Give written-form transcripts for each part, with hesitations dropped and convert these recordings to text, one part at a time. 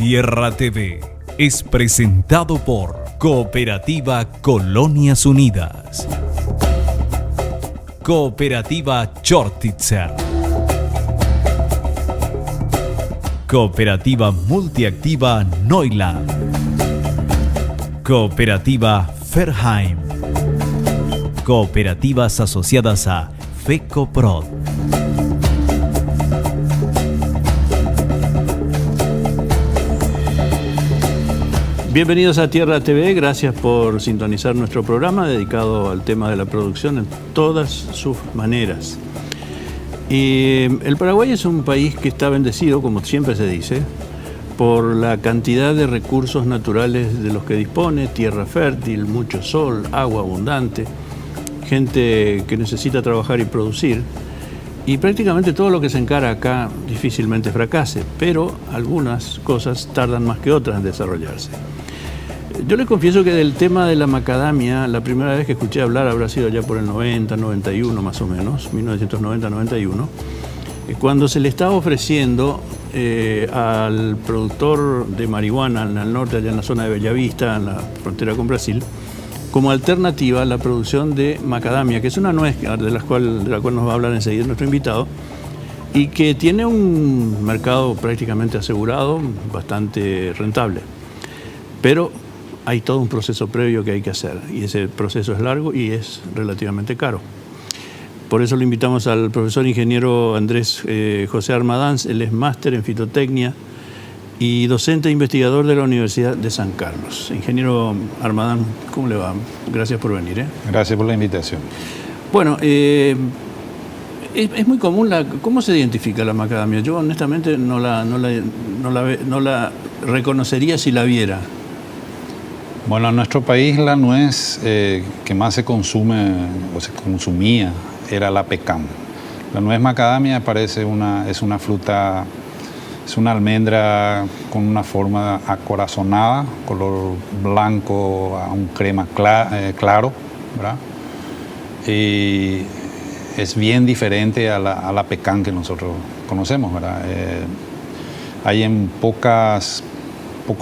Tierra TV es presentado por Cooperativa Colonias Unidas, Cooperativa Chortitzer, Cooperativa Multiactiva Neuland, Cooperativa Ferheim, Cooperativas asociadas a FECOPROD. Bienvenidos a Tierra TV, gracias por sintonizar nuestro programa dedicado al tema de la producción en todas sus maneras. Y el Paraguay es un país que está bendecido, como siempre se dice, por la cantidad de recursos naturales de los que dispone, tierra fértil, mucho sol, agua abundante, gente que necesita trabajar y producir. Y prácticamente todo lo que se encara acá difícilmente fracase, pero algunas cosas tardan más que otras en desarrollarse. Yo les confieso que del tema de la macadamia, la primera vez que escuché hablar habrá sido ya por el 90, 91 más o menos, 1990-91, cuando se le estaba ofreciendo al productor de marihuana al norte, allá en la zona de Bellavista, en la frontera con Brasil, como alternativa a la producción de macadamia, que es una nuez de la cual nos va a hablar enseguida nuestro invitado, y que tiene un mercado prácticamente asegurado, bastante rentable. Pero hay todo un proceso previo que hay que hacer, y ese proceso es largo y es relativamente caro. Por eso lo invitamos al profesor ingeniero Andrés José Armadanz. Él es máster en fitotecnia y docente e investigador de la Universidad de San Carlos. Ingeniero Armadanz, ¿cómo le va? Gracias por venir. Gracias por la invitación. Bueno, es muy común, ¿cómo se identifica la macadamia? Yo honestamente no la reconocería si la viera. Bueno, en nuestro país la nuez que más se consume o se consumía era la pecan. La nuez macadamia es una fruta, es una almendra con una forma acorazonada, color blanco a un crema claro, ¿verdad? Y es bien diferente a la pecan que nosotros conocemos, ¿verdad? Hay en pocos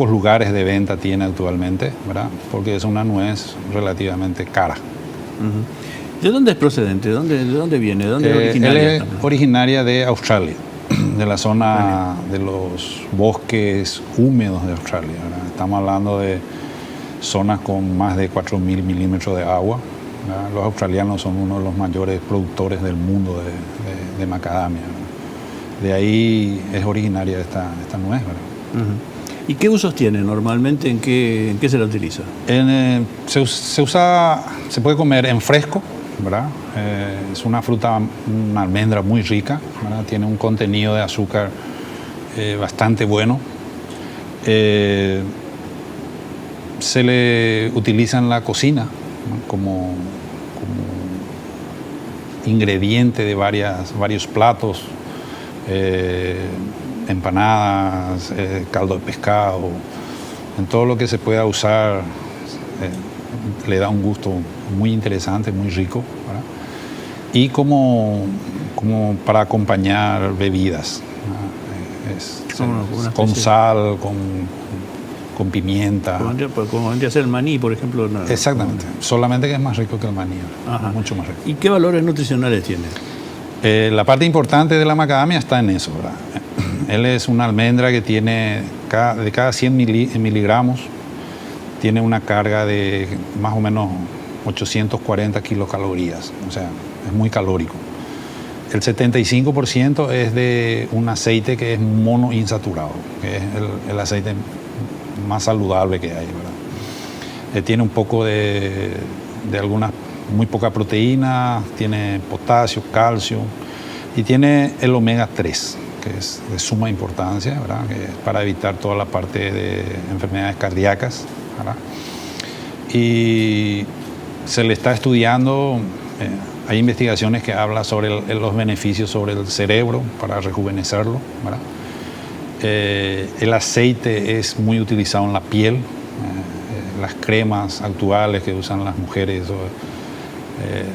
lugares de venta tiene actualmente, ¿verdad? Porque es una nuez relativamente cara. Uh-huh. ¿De dónde es procedente? ¿De dónde viene? ¿De dónde es originaria? Él es originaria de Australia, de la zona de los bosques húmedos de Australia, ¿verdad? Estamos hablando de zonas con más de 4.000 milímetros de agua, ¿verdad? Los australianos son uno de los mayores productores del mundo de macadamia, ¿verdad? De ahí es originaria esta nuez, ¿verdad? Uh-huh. ¿Y qué usos tiene normalmente? ¿En qué se la utiliza? Se puede comer en fresco, ¿verdad? Es una fruta, una almendra muy rica, ¿verdad? Tiene un contenido de azúcar bastante bueno. Se le utiliza en la cocina, ¿no? como ingrediente de varios platos. Empanadas, caldo de pescado, en todo lo que se pueda usar le da un gusto muy interesante, muy rico, ¿verdad? Y como para acompañar bebidas, con sal, con pimienta. Como vendría a ser el maní, por ejemplo. Exactamente, solamente que es más rico que el maní, mucho más rico. ¿Y qué valores nutricionales tiene? La parte importante de la macadamia está en eso, ¿verdad? Él es una almendra que tiene, de cada 100 miligramos, tiene una carga de más o menos 840 kilocalorías, o sea, es muy calórico. El 75% es de un aceite que es monoinsaturado, que es el aceite más saludable que hay, ¿verdad? Tiene un poco de muy poca proteína, tiene potasio, calcio y tiene el omega 3, que es de suma importancia, ¿verdad? Que es para evitar toda la parte de enfermedades cardíacas, ¿verdad? Y se le está estudiando, hay investigaciones que hablan sobre los beneficios sobre el cerebro para rejuvenecerlo, ¿verdad? El aceite es muy utilizado en la piel, las cremas actuales que usan las mujeres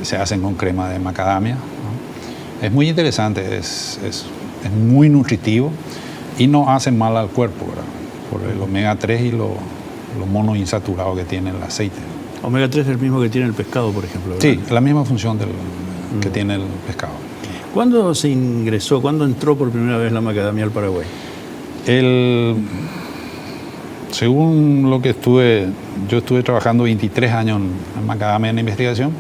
se hacen con crema de macadamia, ¿no? Es muy interesante, es muy nutritivo y no hace mal al cuerpo, ¿verdad? por el omega 3 y lo monoinsaturados que tiene el aceite. Omega 3 es el mismo que tiene el pescado, por ejemplo, ¿verdad? Sí, la misma función que tiene el pescado. ¿Cuándo se ingresó, cuándo entró por primera vez la macadamia al Paraguay? Según lo que yo estuve trabajando 23 años en macadamia en investigación.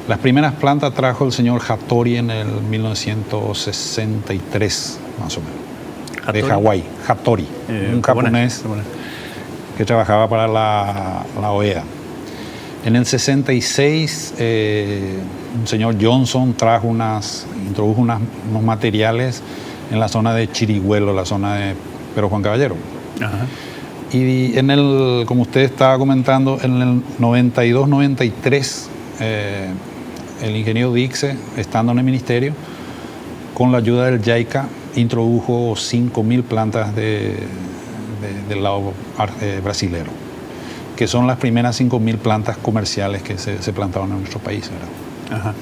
Las primeras plantas trajo el señor Hattori en el 1963, más o menos. ¿Hattori? De Hawái, Hattori, un japonés que trabajaba para la OEA. En el 66, un señor Johnson introdujo unos materiales en la zona de Chirigüelo, la zona de Pedro Juan Caballero. Ajá. Y como usted estaba comentando, en el 92-93, el ingeniero Dixe, estando en el ministerio, con la ayuda del JICA, introdujo 5.000 plantas del lado brasilero, que son las primeras 5.000 plantas comerciales que se plantaron en nuestro país, ¿verdad? Ajá.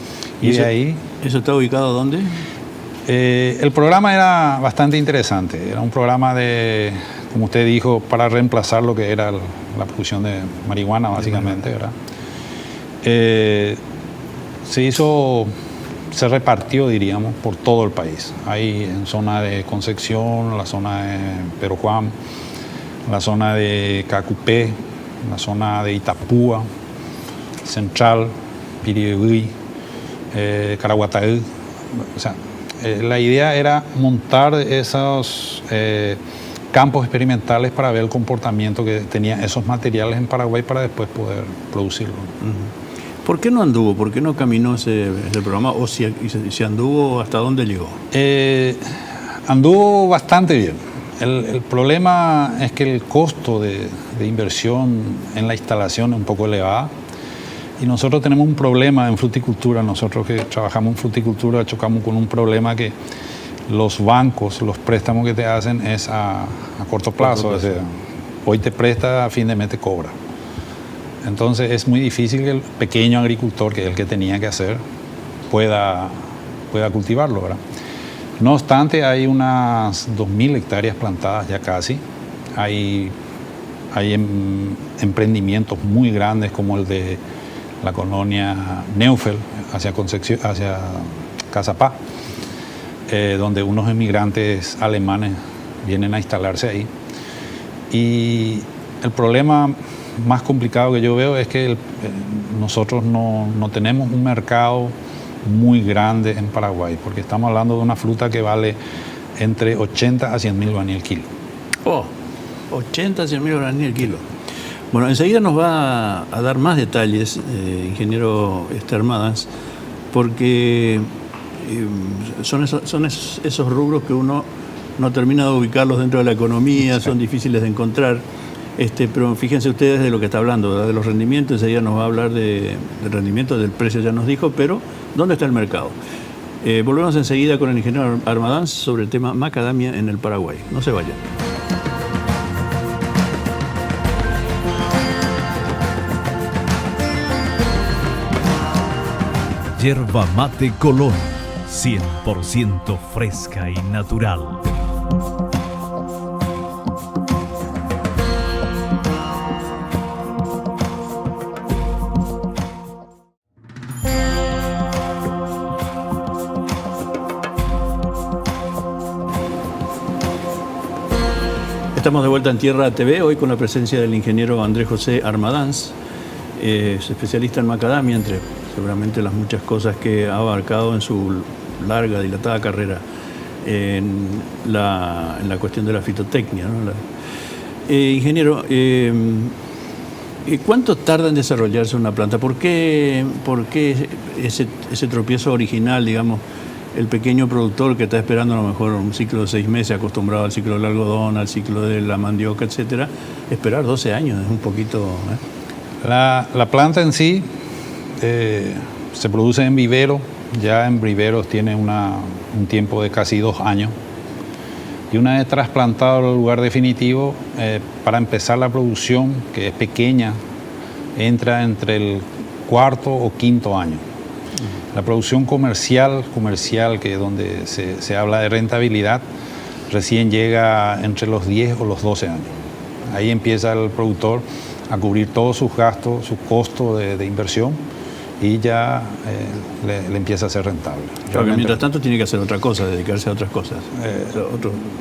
Y de ahí... ¿Eso está ubicado dónde? El programa era bastante interesante. Era un programa como usted dijo, para reemplazar lo que era la producción de marihuana, básicamente, ¿verdad? Se repartió, diríamos, por todo el país. Hay en zona de Concepción, la zona de Pedro Juan, la zona de Cacupé, la zona de Itapúa, Central, Piribebuy, Caraguatay. O sea, la idea era montar esos campos experimentales para ver el comportamiento que tenían esos materiales en Paraguay para después poder producirlo. Uh-huh. ¿Por qué no anduvo? ¿Por qué no caminó ese programa? ¿O si anduvo, hasta dónde llegó? Anduvo bastante bien. El problema es que el costo de inversión en la instalación es un poco elevado. Y nosotros tenemos un problema en fruticultura. Nosotros que trabajamos en fruticultura chocamos con un problema que los bancos, los préstamos que te hacen es a corto plazo. O sea, hoy te presta, a fin de mes te cobra. Entonces es muy difícil que el pequeño agricultor, que es el que tenía que hacer, pueda cultivarlo, ¿verdad? No obstante, hay unas 2.000 hectáreas plantadas ya casi. Hay emprendimientos muy grandes como el de la colonia Neufeld hacia Concepción, hacia Cazapá, donde unos emigrantes alemanes vienen a instalarse ahí. Y el problema más complicado que yo veo es que nosotros no tenemos un mercado muy grande en Paraguay, porque estamos hablando de una fruta que vale entre 80 a 100.000 guaraníes el kilo. Oh, 80 a 100.000 guaraníes el kilo. Bueno, enseguida nos va a dar más detalles, ingeniero Armadanz, porque son esos rubros que uno no termina de ubicarlos dentro de la economía, son difíciles de encontrar. Pero fíjense ustedes de lo que está hablando, ¿verdad? De los rendimientos. Enseguida nos va a hablar del rendimiento, del precio ya nos dijo, pero ¿dónde está el mercado? Volvemos enseguida con el ingeniero Armadanz sobre el tema macadamia en el Paraguay. No se vayan. Yerba Mate Colón, 100% fresca y natural. Estamos de vuelta en Tierra TV, hoy con la presencia del ingeniero Andrés José Armadanz, es especialista en macadamia, entre seguramente las muchas cosas que ha abarcado en su larga, dilatada carrera en la cuestión de la fitotecnia, ¿no? Ingeniero, ¿cuánto tarda en desarrollarse una planta? ¿Por qué ese tropiezo original, digamos, el pequeño productor que está esperando a lo mejor un ciclo de 6 meses, acostumbrado al ciclo del algodón, al ciclo de la mandioca, etcétera, esperar 12 años es un poquito... La planta en sí se produce en vivero, ya en viveros tiene un tiempo de casi 2 años. Y una vez trasplantado al lugar definitivo, para empezar la producción, que es pequeña, entra entre el 4º o 5º año. La producción comercial, que es donde se habla de rentabilidad, recién llega entre los 10 o los 12 años. Ahí empieza el productor a cubrir todos sus gastos, su costo de inversión, y ya le empieza a ser rentable. Claro, que mientras tanto tiene que hacer otra cosa, dedicarse a otras cosas.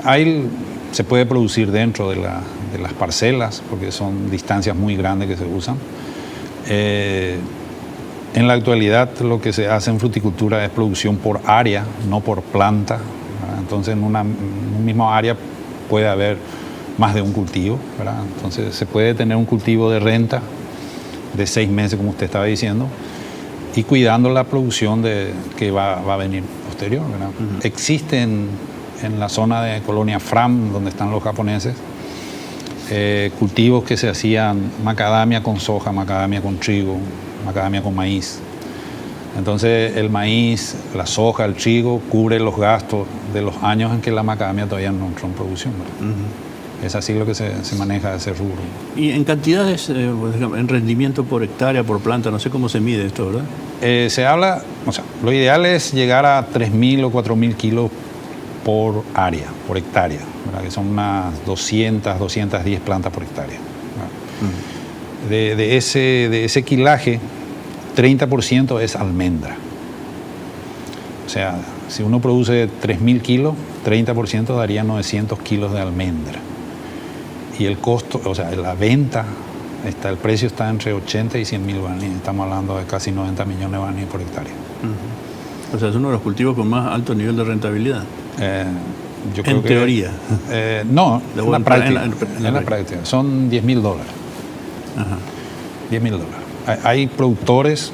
Ahí se puede producir dentro de las parcelas, porque son distancias muy grandes que se usan. En la actualidad lo que se hace en fruticultura es producción por área, no por planta, ¿verdad? Entonces en un mismo área puede haber más de un cultivo, ¿verdad? Entonces se puede tener un cultivo de renta de 6 meses, como usted estaba diciendo, y cuidando la producción que va a venir posterior, ¿verdad? Existe en la zona de Colonia Fram, donde están los japoneses, cultivos que se hacían macadamia con soja, macadamia con trigo, macadamia con maíz. Entonces el maíz, la soja, el trigo cubre los gastos de los años en que la macadamia todavía no entró en producción, ¿verdad? Es así lo que se maneja ese rubro. Y en cantidades, en rendimiento por hectárea, por planta, no sé cómo se mide esto, ¿verdad? Se habla, o sea, lo ideal es llegar a 3.000 o 4.000 kilos por área, por hectárea, ¿verdad? Que son unas 200, 210 plantas por hectárea. De ese quilaje, 30% es almendra. O sea, si uno produce 3.000 kilos, 30% daría 900 kilos de almendra. Y el costo, o sea, la venta, el precio está entre 80 y 100.000 guaraníes. Estamos hablando de casi 90 millones de guaraníes por hectárea. O sea, es uno de los cultivos con más alto nivel de rentabilidad. Yo creo en teoría. No, en la práctica. Son $10.000. Ajá. $10.000. Hay productores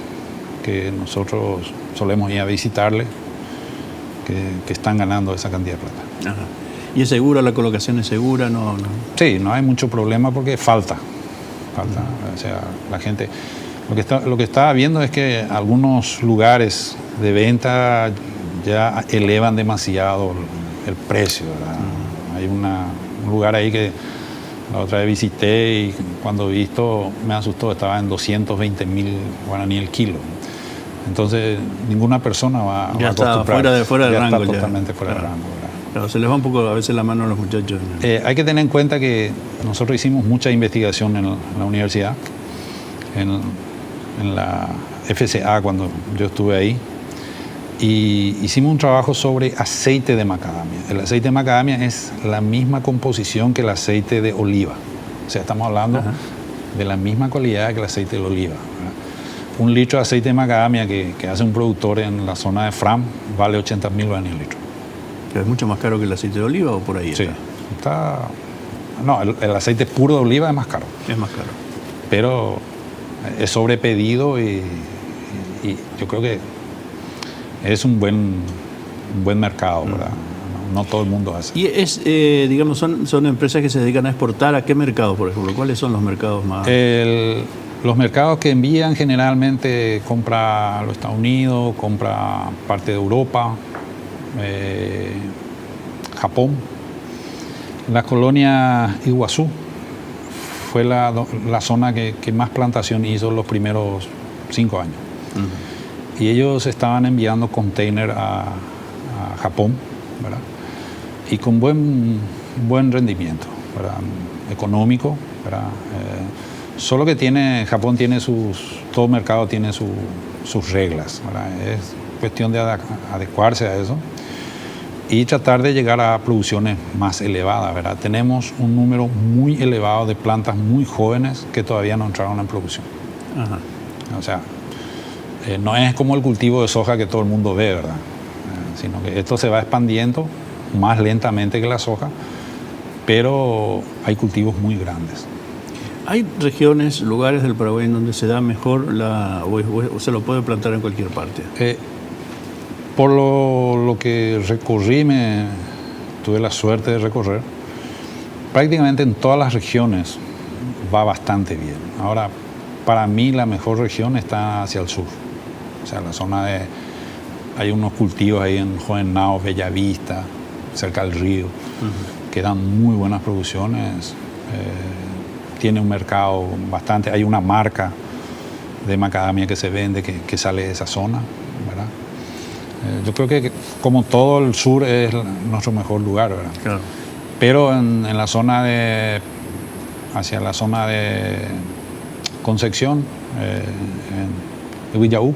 que nosotros solemos ir a visitarle que están ganando esa cantidad de plata. Ajá. ¿Y es segura? ¿La colocación es segura? No. Sí, no hay mucho problema porque falta. O sea, la gente... Lo que está viendo es que algunos lugares de venta ya elevan demasiado el precio, ¿verdad? Hay un lugar ahí que la otra vez visité y cuando he visto me asustó, estaba en 220.000 guaraní el kilo. Entonces ninguna persona va a acostumbrar. Fuera del rango. Está totalmente fuera del rango, ¿verdad? Pero se les va un poco a veces la mano a los muchachos. Hay que tener en cuenta que nosotros hicimos mucha investigación en la universidad, en la FCA cuando yo estuve ahí, y hicimos un trabajo sobre aceite de macadamia. El aceite de macadamia es la misma composición que el aceite de oliva. O sea, estamos hablando de la misma calidad que el aceite de oliva, ¿verdad? 1 litro de aceite de macadamia que hace un productor en la zona de Fram vale 80.000 guaraníes el litro. ¿Pero es mucho más caro que el aceite de oliva o por ahí sí, no, el aceite puro de oliva es más caro. Es más caro. Pero es sobrepedido y yo creo que es un buen mercado, ¿verdad? No todo el mundo hace. Y es, digamos, son empresas que se dedican a exportar. ¿A qué mercados, por ejemplo? ¿Cuáles son los mercados más...? Los mercados que envían generalmente compra los Estados Unidos, compra parte de Europa, Japón. La colonia Iguazú fue la zona que más plantación hizo los primeros 5 años. Y ellos estaban enviando container a Japón, ¿verdad? Y con buen rendimiento, ¿verdad? Económico, ¿verdad? Solo que Japón tiene todo mercado tiene sus reglas, ¿verdad? Es cuestión de adecuarse a eso y tratar de llegar a producciones más elevadas, ¿verdad? Tenemos un número muy elevado de plantas muy jóvenes que todavía no entraron en producción. Ajá. O sea, no es como el cultivo de soja que todo el mundo ve, ¿verdad? Sino que esto se va expandiendo más lentamente que la soja, pero hay cultivos muy grandes. ¿Hay regiones, lugares del Paraguay en donde se da mejor o se lo puede plantar en cualquier parte? Por lo que recorrí, tuve la suerte de recorrer, prácticamente en todas las regiones va bastante bien. Ahora, para mí la mejor región está hacia el sur. O sea, la zona hay unos cultivos ahí en Jovenao, Bellavista, cerca del río, que dan muy buenas producciones. Tiene un mercado bastante, hay una marca de macadamia que se vende que sale de esa zona, ¿verdad? Yo creo que como todo el sur es nuestro mejor lugar, ¿verdad? Claro. Pero en la zona hacia la zona de Concepción, de Villaú,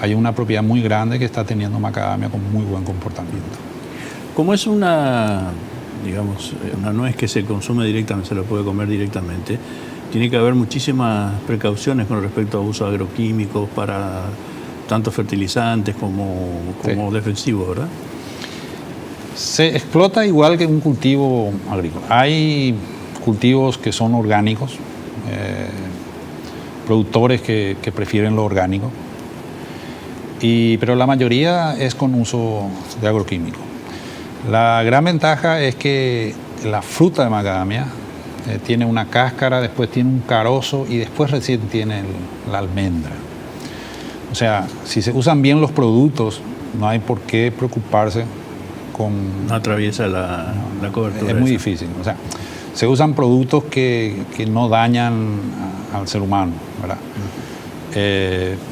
hay una propiedad muy grande que está teniendo macadamia con muy buen comportamiento. Como es una nuez que se consume directamente, se la puede comer directamente, tiene que haber muchísimas precauciones con respecto a uso de agroquímicos para tanto fertilizantes como defensivos, ¿verdad? Se explota igual que un cultivo agrícola. Hay cultivos que son orgánicos, productores que prefieren lo orgánico, pero la mayoría es con uso de agroquímico. La gran ventaja es que la fruta de macadamia tiene una cáscara, después tiene un carozo y después recién tiene la almendra. O sea, si se usan bien los productos, no hay por qué preocuparse con... No atraviesa la cobertura. Es muy difícil. O sea, se usan productos que no dañan al ser humano, ¿verdad?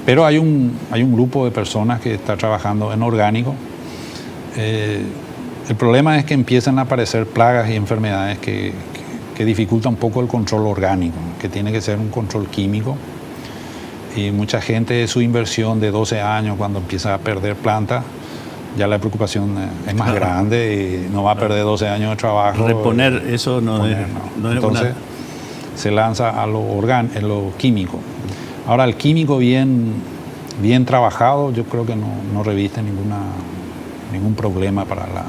Pero hay un grupo de personas que está trabajando en orgánico. El problema es que empiezan a aparecer plagas y enfermedades que dificultan un poco el control orgánico, que tiene que ser un control químico. Y mucha gente, su inversión de 12 años, cuando empieza a perder plantas, ya la preocupación es más grande y no va a perder 12 años de trabajo. Reponer eso no es Entonces se lanza a lo químico. Ahora, el químico bien trabajado, yo creo que no reviste ningún problema para la...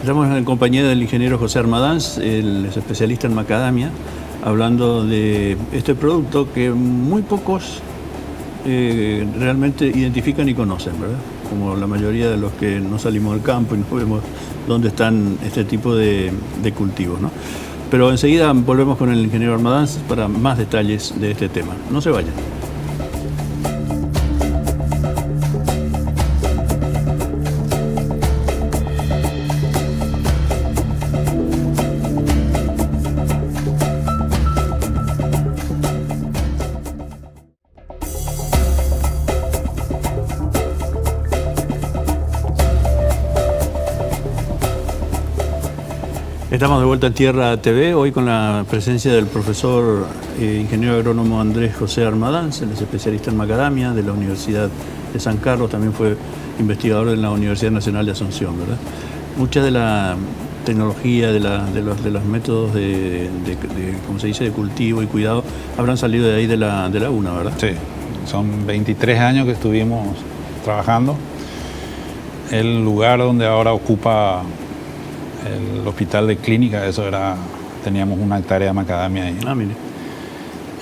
Estamos en compañía del ingeniero José Armadanz, él es especialista en macadamia, hablando de este producto que muy pocos realmente identifican y conocen, ¿verdad? Como la mayoría de los que no salimos del campo y no vemos dónde están este tipo de cultivos, ¿no? Pero enseguida volvemos con el ingeniero Armadanz para más detalles de este tema. No se vayan. Estamos de vuelta en Tierra TV, hoy con la presencia del profesor ingeniero agrónomo Andrés José Armadanz, él es especialista en macadamia de la Universidad de San Carlos, también fue investigador en la Universidad Nacional de Asunción, ¿verdad? Mucha de la tecnología, de los métodos ¿cómo se dice?, de cultivo y cuidado, habrán salido de ahí de la UNA, ¿verdad? Sí, son 23 años que estuvimos trabajando. El lugar donde ahora ocupa el hospital de clínica, teníamos una hectárea de macadamia ahí. Ah, mire.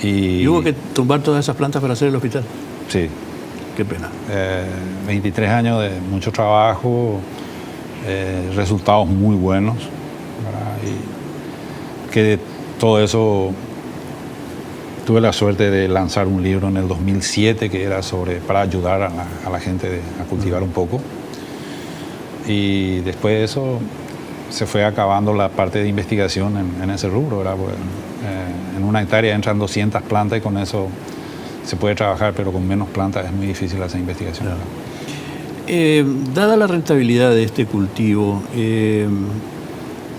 ¿Y hubo que tumbar todas esas plantas para hacer el hospital? Sí. Qué pena. 23 años de mucho trabajo, resultados muy buenos, ¿verdad? Y que de todo eso tuve la suerte de lanzar un libro en el 2007 que era para ayudar a la gente a cultivar un poco. Y después de eso se fue acabando la parte de investigación en ese rubro, ¿verdad? Porque, en una hectárea entran 200 plantas y con eso se puede trabajar, pero con menos plantas es muy difícil hacer investigación. Claro. Dada la rentabilidad de este cultivo,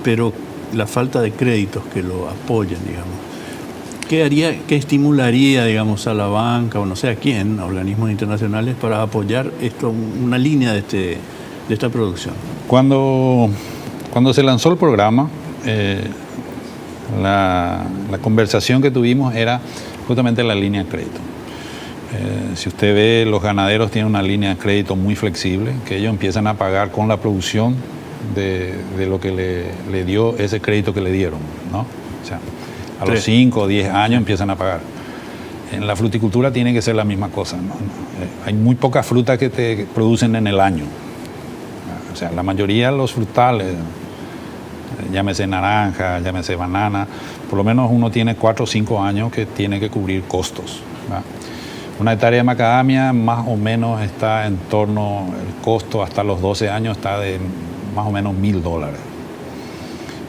pero la falta de créditos que lo apoyan, digamos, ¿qué estimularía, digamos, a la banca o no sé a quién, a organismos internacionales, para apoyar una línea de esta producción? Cuando se lanzó el programa, la conversación que tuvimos era justamente la línea de crédito. Si usted ve, los ganaderos tienen una línea de crédito muy flexible, que ellos empiezan a pagar con la producción de lo que le dio ese crédito que le dieron, ¿no? O sea, a los 5 o 10 años empiezan a pagar. En la fruticultura tiene que ser la misma cosa, ¿no? Hay muy pocas frutas que te producen en el año. O sea, la mayoría de los frutales, llámese naranja, llámese banana, por lo menos uno tiene 4 o 5 años que tiene que cubrir costos, ¿verdad? Una hectárea de macadamia más o menos está en torno, el costo hasta los 12 años está de más o menos $1.000.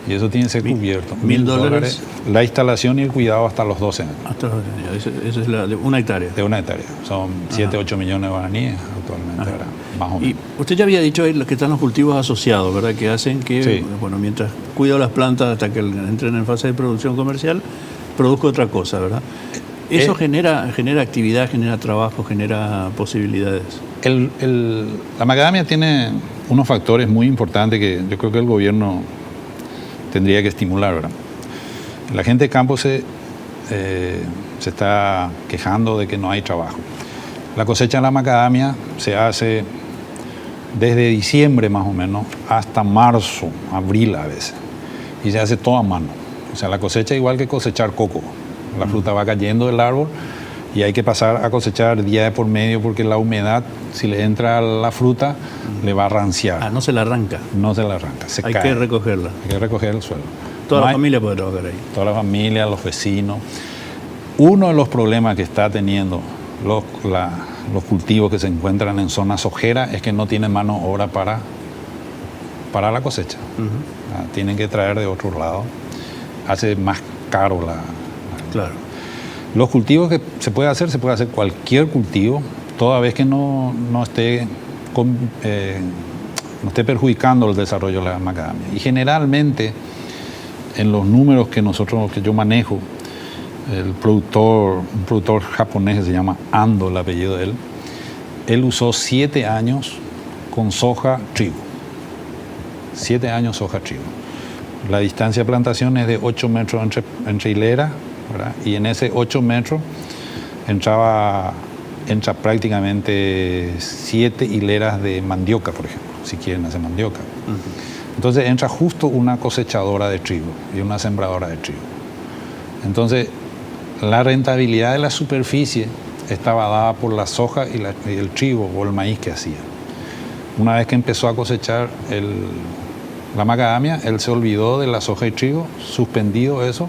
Y eso tiene que ser cubierto. $1.000. La instalación y el cuidado hasta los 12 años. Hasta los 12 años. Eso es de una hectárea. De una hectárea. Son 7, 8 millones de guaraníes actualmente, ¿verdad? más o Y menos. usted ya había dicho ahí que están los cultivos asociados, ¿verdad? Que hacen que, Sí. bueno, mientras cuido las plantas hasta que entren en fase de producción comercial, produzco otra cosa, ¿verdad? Eso genera actividad, genera trabajo, genera posibilidades. La macadamia tiene unos factores muy importantes que yo creo que el gobierno tendría que estimular, ¿verdad? La gente de campo se está quejando de que no hay trabajo. La cosecha de la macadamia se hace desde diciembre más o menos hasta marzo, abril a veces, y se hace todo a mano. O sea, la cosecha es igual que cosechar coco. La fruta va cayendo del árbol y hay que pasar a cosechar día de por medio porque la humedad, si le entra a la fruta, le va a ranciar. Ah, no se la arranca. No se la arranca, se Hay cae. que recogerla. Hay que recoger el suelo. Toda No la hay- familia puede trabajar ahí. Toda la familia, los vecinos. Uno de los problemas que está teniendo los cultivos que se encuentran en zonas ojeras es que no tienen mano de obra para la cosecha. Tienen que traer de otro lado. Hace más caro Claro. Los cultivos que se puede hacer cualquier cultivo, toda vez que no esté perjudicando el desarrollo de la macadamia. Y generalmente, en los números que yo manejo, un productor japonés que se llama Ando, el apellido de él usó 7 años con soja trigo. 7 años soja trigo. La distancia de plantación es de 8 metros entre hileras, ¿verdad? Y en ese 8 metros entra prácticamente 7 hileras de mandioca, por ejemplo, si quieren hacer mandioca. Entonces entra justo una cosechadora de trigo y una sembradora de trigo. Entonces, la rentabilidad de la superficie estaba dada por la soja y el trigo o el maíz que hacía. Una vez que empezó a cosechar la macadamia, él se olvidó de la soja y trigo, suspendido eso,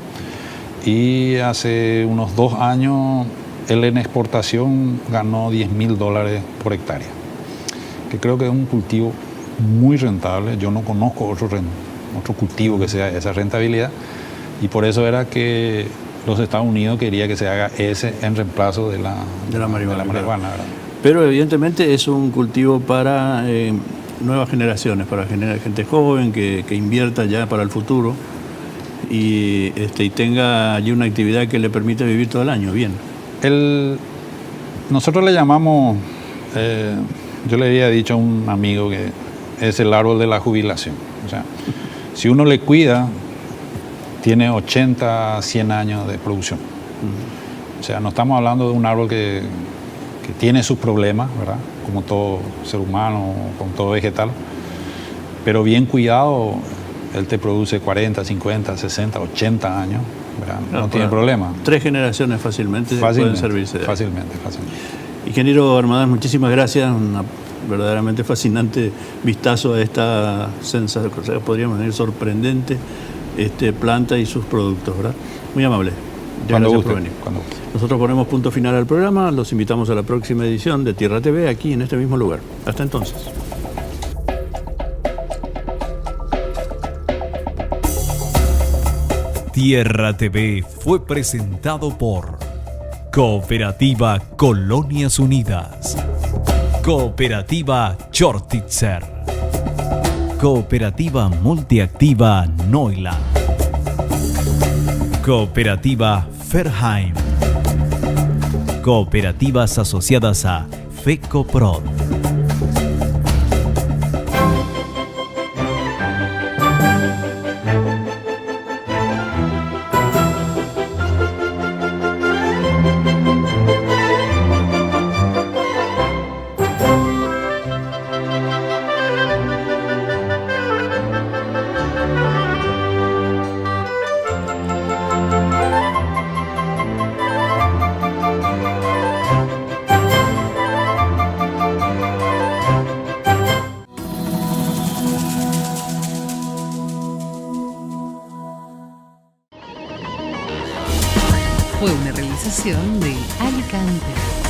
y hace unos 2 años él en exportación ganó $10,000 por hectárea, que creo que es un cultivo muy rentable. Yo no conozco otro cultivo que sea esa rentabilidad, y por eso era que los Estados Unidos quería que se haga ese en reemplazo de la marihuana. ¿Verdad? Pero evidentemente es un cultivo para nuevas generaciones, para generar gente joven que invierta ya para el futuro y tenga allí una actividad que le permita vivir todo el año bien. Nosotros le llamamos, yo le había dicho a un amigo que es el árbol de la jubilación. O sea, si uno le cuida, tiene 80, 100 años de producción. O sea, no estamos hablando de un árbol que tiene sus problemas, ¿verdad? Como todo ser humano, como todo vegetal. Pero bien cuidado, él te produce 40, 50, 60, 80 años, ¿verdad? No tiene problema. 3 generaciones fácilmente pueden servirse de él. Fácilmente. Ingeniero Armadas, muchísimas gracias. Una verdaderamente fascinante vistazo a esta podríamos decir sorprendente planta y sus productos, ¿verdad? Muy amable. Gracias por venir. Nosotros ponemos punto final al programa. Los invitamos a la próxima edición de Tierra TV aquí en este mismo lugar. Hasta entonces. Tierra TV fue presentado por Cooperativa Colonias Unidas, Cooperativa Chortitzer, Cooperativa Multiactiva Neuland, Cooperativa Ferheim, Cooperativas asociadas a FECOPROD. Fue una realización de Alicante.